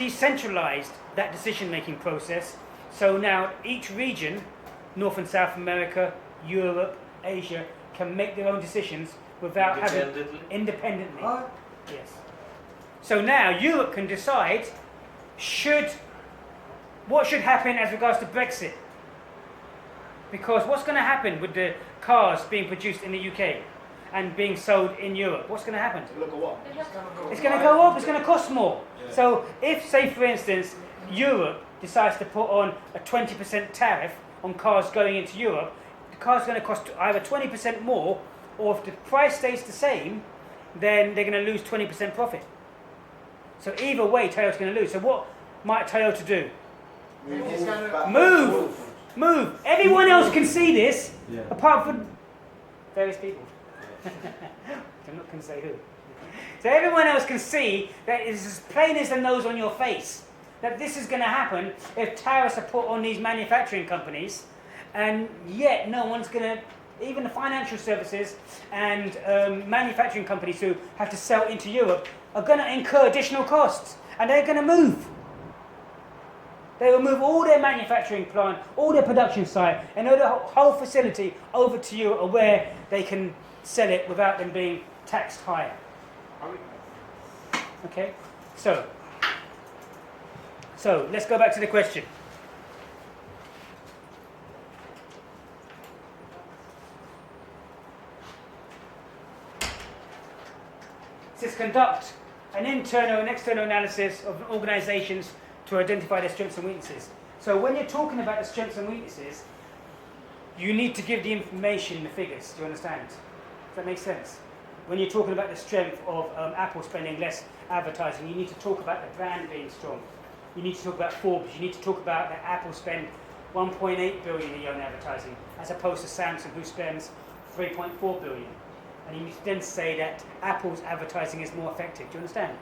decentralized that decision-making process. So now each region, North and South America, Europe, Asia, can make their own decisions without having independently. Yes. So now Europe can decide what should happen as regards to Brexit. Because what's going to happen with the cars being produced in the UK and being sold in Europe? What's going to happen? It's going to go up. It's going to cost more. Yeah. So if, say for instance, Europe decides to put on a 20% tariff on cars going into Europe, the car's going to cost either 20% more, or if the price stays the same, then they're going to lose 20% profit. So either way, Toyota's going to lose. So what might Toyota do? Move. Everyone else can see this, apart from various people. I'm not going to say who. So everyone else can see that it's as plain as the nose on your face that this is going to happen if tariffs are put on these manufacturing companies, and yet no one's going to, even the financial services and manufacturing companies who have to sell into Europe are going to incur additional costs, and they're going to move. They will move all their manufacturing plant, all their production site, and the whole facility over to Europe where they can sell it without them being taxed higher. Okay, so let's go back to the question. It says conduct an internal and external analysis of organizations to identify their strengths and weaknesses. So when you're talking about the strengths and weaknesses, you need to give the information, the figures. Do you understand? Does that make sense? When you're talking about the strength of Apple spending less advertising, you need to talk about the brand being strong. You need to talk about Forbes. You need to talk about that Apple spend 1.8 billion a year on advertising, as opposed to Samsung, who spends 3.4 billion. And you need to then say that Apple's advertising is more effective. Do you understand?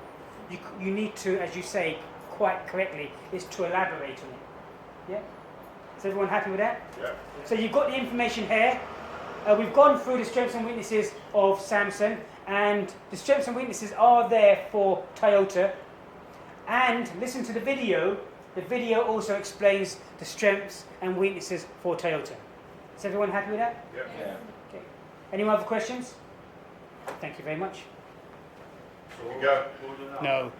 You need to, as you say quite correctly, is to elaborate on it. Yeah? Is everyone happy with that? Yeah. So you've got the information here. We've gone through the strengths and weaknesses of Samsung, and the strengths and weaknesses are there for Toyota. And listen to the video. The video also explains the strengths and weaknesses for Toyota. Is everyone happy with that? Yeah. Okay. Any other questions? Thank you very much. So we go. No.